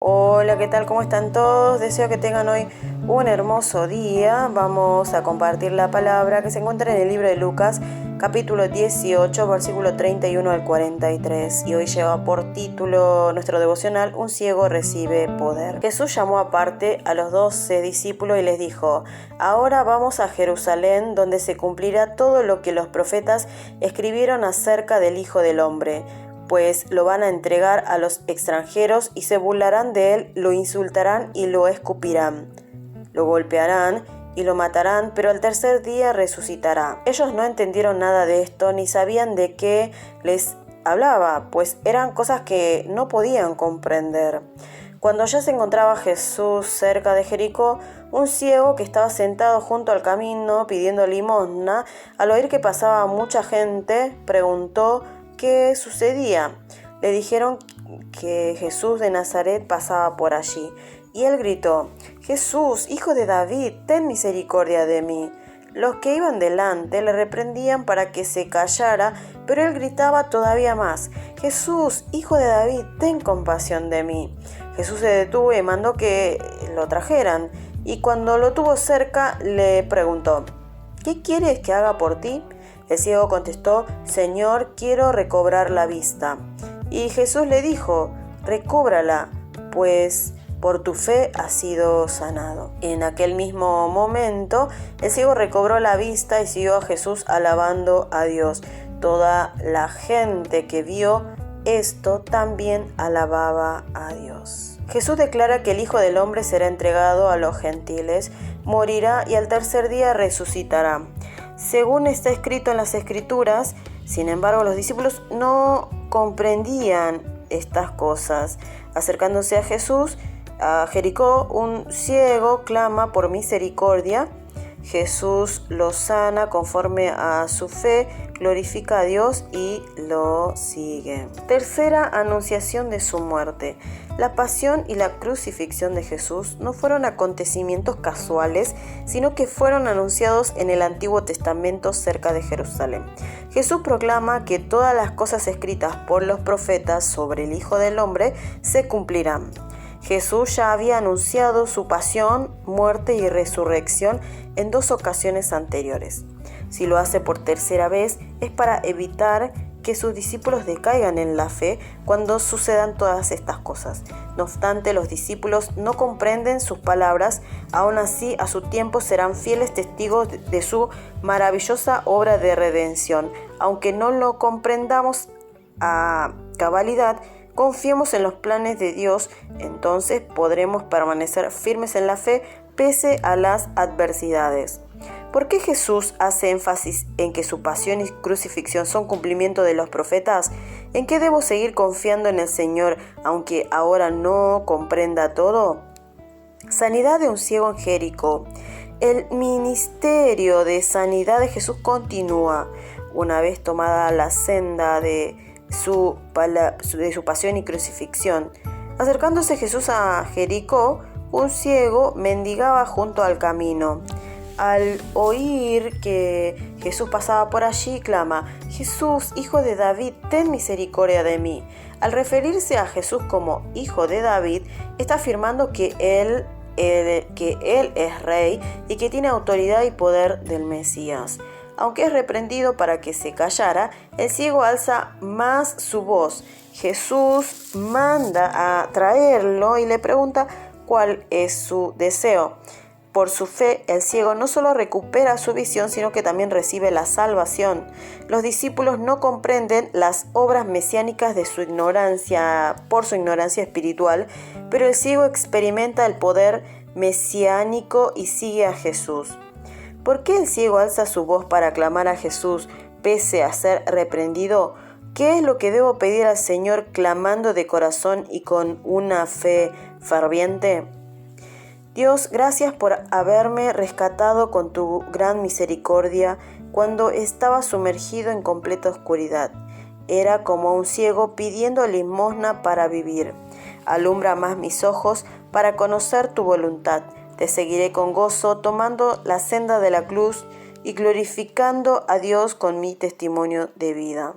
Hola, ¿qué tal? ¿Cómo están todos? Deseo que tengan hoy un hermoso día. Vamos a compartir la palabra que se encuentra en el libro de Lucas, capítulo 18, versículo 31 al 43. Y hoy lleva por título nuestro devocional: Un ciego recibe poder. Jesús llamó aparte a los 12 discípulos y les dijo: Ahora vamos a Jerusalén, donde se cumplirá todo lo que los profetas escribieron acerca del Hijo del Hombre. Pues lo van a entregar a los extranjeros y se burlarán de él, lo insultarán y lo escupirán. Lo golpearán y lo matarán, pero al tercer día resucitará. Ellos no entendieron nada de esto ni sabían de qué les hablaba, pues eran cosas que no podían comprender. Cuando ya se encontraba Jesús cerca de Jericó, un ciego que estaba sentado junto al camino pidiendo limosna, al oír que pasaba mucha gente, preguntó qué sucedía. Le dijeron que Jesús de Nazaret pasaba por allí. Y él gritó: Jesús, hijo de David, ten misericordia de mí. Los que iban delante le reprendían para que se callara, pero él gritaba todavía más: Jesús, hijo de David, ten compasión de mí. Jesús se detuvo y mandó que lo trajeran. Y cuando lo tuvo cerca, le preguntó: ¿Qué quieres que haga por ti? El ciego contestó: Señor, quiero recobrar la vista. Y Jesús le dijo: Recóbrala, pues por tu fe has sido sanado. En aquel mismo momento, el ciego recobró la vista y siguió a Jesús alabando a Dios. Toda la gente que vio esto también alababa a Dios. Jesús declara que el Hijo del Hombre será entregado a los gentiles, morirá y al tercer día resucitará, según está escrito en las Escrituras. Sin embargo, los discípulos no comprendían estas cosas. Acercándose a Jesús, a Jericó, un ciego clama por misericordia. Jesús lo sana conforme a su fe, glorifica a Dios y lo sigue. Tercera anunciación de su muerte. La pasión y la crucifixión de Jesús no fueron acontecimientos casuales, sino que fueron anunciados en el Antiguo Testamento cerca de Jerusalén. Jesús proclama que todas las cosas escritas por los profetas sobre el Hijo del Hombre se cumplirán. Jesús ya había anunciado su pasión, muerte y resurrección en 2 ocasiones anteriores. Si lo hace por tercera vez, es para evitar que sus discípulos decaigan en la fe cuando sucedan todas estas cosas. No obstante, los discípulos no comprenden sus palabras. Aún así, a su tiempo serán fieles testigos de su maravillosa obra de redención. Aunque no lo comprendamos a cabalidad, confiemos en los planes de Dios, entonces podremos permanecer firmes en la fe pese a las adversidades. ¿Por qué Jesús hace énfasis en que su pasión y crucifixión son cumplimiento de los profetas? ¿En qué debo seguir confiando en el Señor, aunque ahora no comprenda todo? Sanidad de un ciego en Jericó. El ministerio de sanidad de Jesús continúa. Una vez tomada la senda de su pasión y crucifixión. Acercándose Jesús a Jericó, un ciego mendigaba junto al camino. Al oír que Jesús pasaba por allí, clama: Jesús, hijo de David, ten misericordia de mí. Al referirse a Jesús como hijo de David, está afirmando que él es rey y que tiene autoridad y poder del Mesías. Aunque es reprendido para que se callara, el ciego alza más su voz. Jesús manda a traerlo y le pregunta cuál es su deseo. Por su fe, el ciego no solo recupera su visión, sino que también recibe la salvación. Los discípulos no comprenden las obras mesiánicas por su ignorancia espiritual, pero el ciego experimenta el poder mesiánico y sigue a Jesús. ¿Por qué el ciego alza su voz para clamar a Jesús pese a ser reprendido? ¿Qué es lo que debo pedir al Señor clamando de corazón y con una fe ferviente? Dios, gracias por haberme rescatado con tu gran misericordia cuando estaba sumergido en completa oscuridad. Era como un ciego pidiendo limosna para vivir. Alumbra más mis ojos para conocer tu voluntad. Te seguiré con gozo, tomando la senda de la cruz y glorificando a Dios con mi testimonio de vida.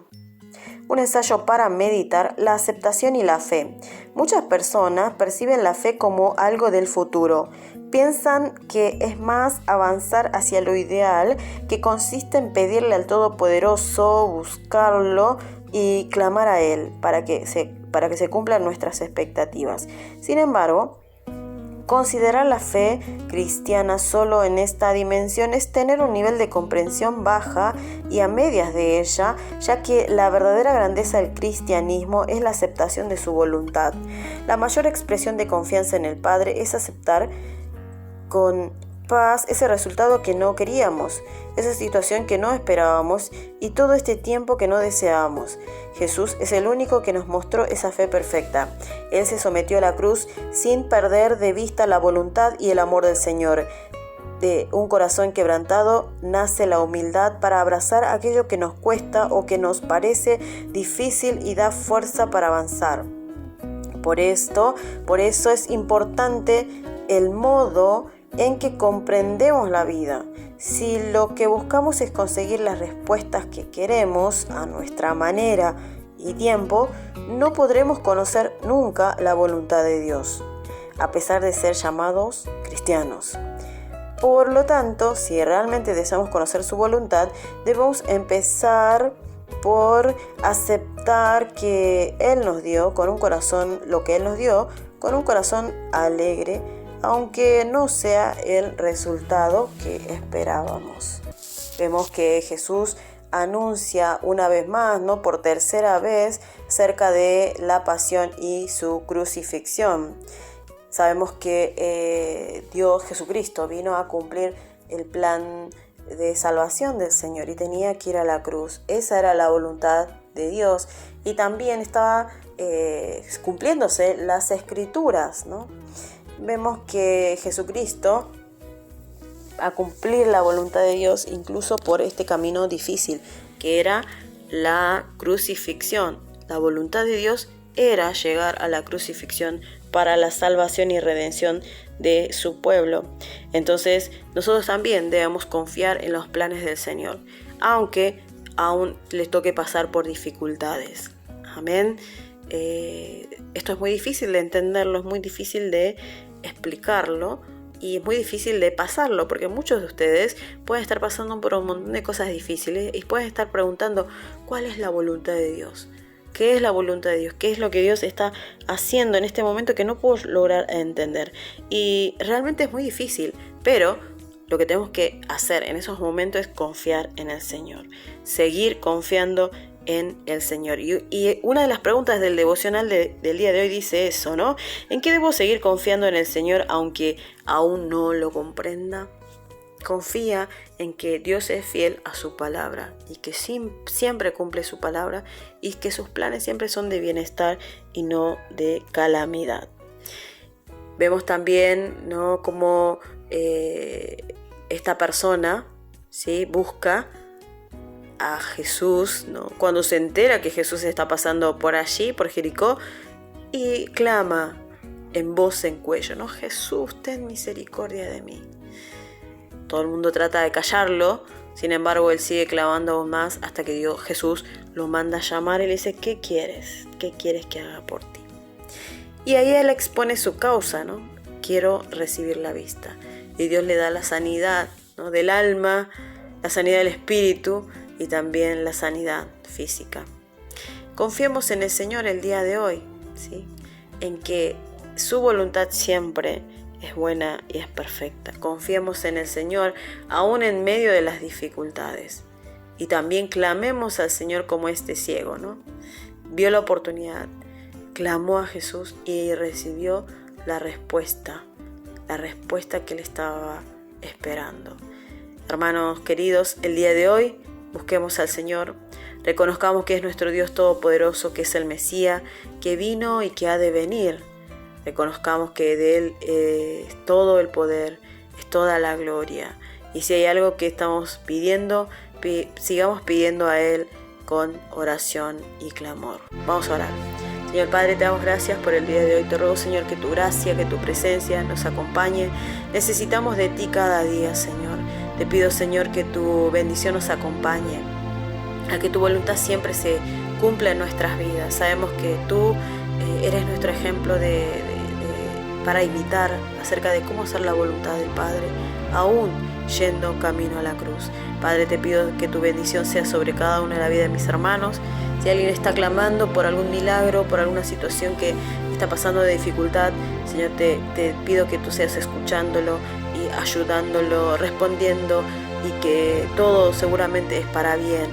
un ensayo para meditar, la aceptación y la fe. Muchas personas perciben la fe como algo del futuro. Piensan que es más avanzar hacia lo ideal, que consiste en pedirle al Todopoderoso, buscarlo y clamar a Él para que se cumplan nuestras expectativas. Sin embargo, considerar la fe cristiana solo en esta dimensión es tener un nivel de comprensión baja y a medias de ella, ya que la verdadera grandeza del cristianismo es la aceptación de su voluntad. La mayor expresión de confianza en el Padre es aceptar con paz ese resultado que no queríamos, esa situación que no esperábamos y todo este tiempo que no deseábamos. Jesús es el único que nos mostró esa fe perfecta. Él se sometió a la cruz sin perder de vista la voluntad y el amor del Señor. De un corazón quebrantado nace la humildad para abrazar aquello que nos cuesta o que nos parece difícil y da fuerza para avanzar. Por eso es importante el modo en que comprendemos la vida. Si lo que buscamos es conseguir las respuestas que queremos a nuestra manera y tiempo, no podremos conocer nunca la voluntad de Dios, a pesar de ser llamados cristianos. Por lo tanto, si realmente deseamos conocer su voluntad, debemos empezar por aceptar que Él nos dio con un corazón, lo que Él nos dio, con un corazón alegre, aunque no sea el resultado que esperábamos. Vemos que Jesús anuncia una vez más, por tercera vez, acerca de la pasión y su crucifixión. Sabemos que Dios Jesucristo vino a cumplir el plan de salvación del Señor y tenía que ir a la cruz. Esa era la voluntad de Dios y también estaba cumpliéndose las Escrituras, ¿no? Vemos que Jesucristo, a cumplir la voluntad de Dios, incluso por este camino difícil, que era la crucifixión. La voluntad de Dios era llegar a la crucifixión para la salvación y redención de su pueblo. Entonces, nosotros también debemos confiar en los planes del Señor, aunque aún les toque pasar por dificultades. Amén. Esto es muy difícil de entenderlo, es muy difícil de explicarlo y es muy difícil de pasarlo, porque muchos de ustedes pueden estar pasando por un montón de cosas difíciles y pueden estar preguntando ¿cuál es la voluntad de Dios? ¿Qué es la voluntad de Dios? ¿Qué es lo que Dios está haciendo en este momento que no puedo lograr entender? Y realmente es muy difícil, pero lo que tenemos que hacer en esos momentos es confiar en el Señor, seguir confiando en el Señor. Y una de las preguntas del devocional del día de hoy dice eso, ¿no? ¿En qué debo seguir confiando en el Señor aunque aún no lo comprenda? Confía en que Dios es fiel a su palabra y que siempre cumple su palabra y que sus planes siempre son de bienestar y no de calamidad. Vemos también, ¿no?, cómo esta persona, ¿sí?, busca a Jesús, ¿no?, cuando se entera que Jesús está pasando por allí, por Jericó, y clama en voz en cuello, ¿no? Jesús, ten misericordia de mí. Todo el mundo trata de callarlo, sin embargo él sigue clamando aún más hasta que Jesús lo manda a llamar y le dice, ¿qué quieres? ¿Qué quieres que haga por ti? Y ahí él expone su causa, ¿no? Quiero recibir la vista. Y Dios le da la sanidad, ¿no?, del alma, la sanidad del espíritu y también la sanidad física. Confiemos en el Señor el día de hoy, ¿sí?, en que su voluntad siempre es buena y es perfecta. Confiemos en el Señor aún en medio de las dificultades. Y también clamemos al Señor como este ciego, ¿no? Vio la oportunidad, clamó a Jesús y recibió la respuesta que le estaba esperando. Hermanos queridos, el día de hoy busquemos al Señor, reconozcamos que es nuestro Dios todopoderoso, que es el Mesías, que vino y que ha de venir. Reconozcamos que de Él es todo el poder, es toda la gloria. Y si hay algo que estamos pidiendo, sigamos pidiendo a Él con oración y clamor. Vamos a orar. Señor Padre, te damos gracias por el día de hoy. Te ruego, Señor, que tu gracia, que tu presencia nos acompañe. Necesitamos de ti cada día, Señor. Te pido, Señor, que tu bendición nos acompañe, a que tu voluntad siempre se cumple en nuestras vidas. Sabemos que tú eres nuestro ejemplo para imitar acerca de cómo hacer la voluntad del Padre, aún yendo camino a la cruz. Padre, te pido que tu bendición sea sobre cada uno de la vida de mis hermanos. Si alguien está clamando por algún milagro, por alguna situación que está pasando de dificultad, Señor, te pido que tú seas escuchándolo y ayudándolo, respondiendo, y que todo seguramente es para bien.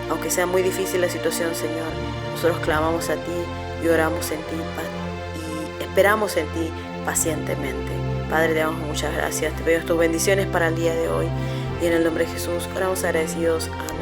Aunque sea muy difícil la situación, Señor, nosotros clamamos a ti y oramos en ti y esperamos en ti pacientemente. Padre, te damos muchas gracias. Te pido tus bendiciones para el día de hoy. Y en el nombre de Jesús oramos agradecidos. Amén.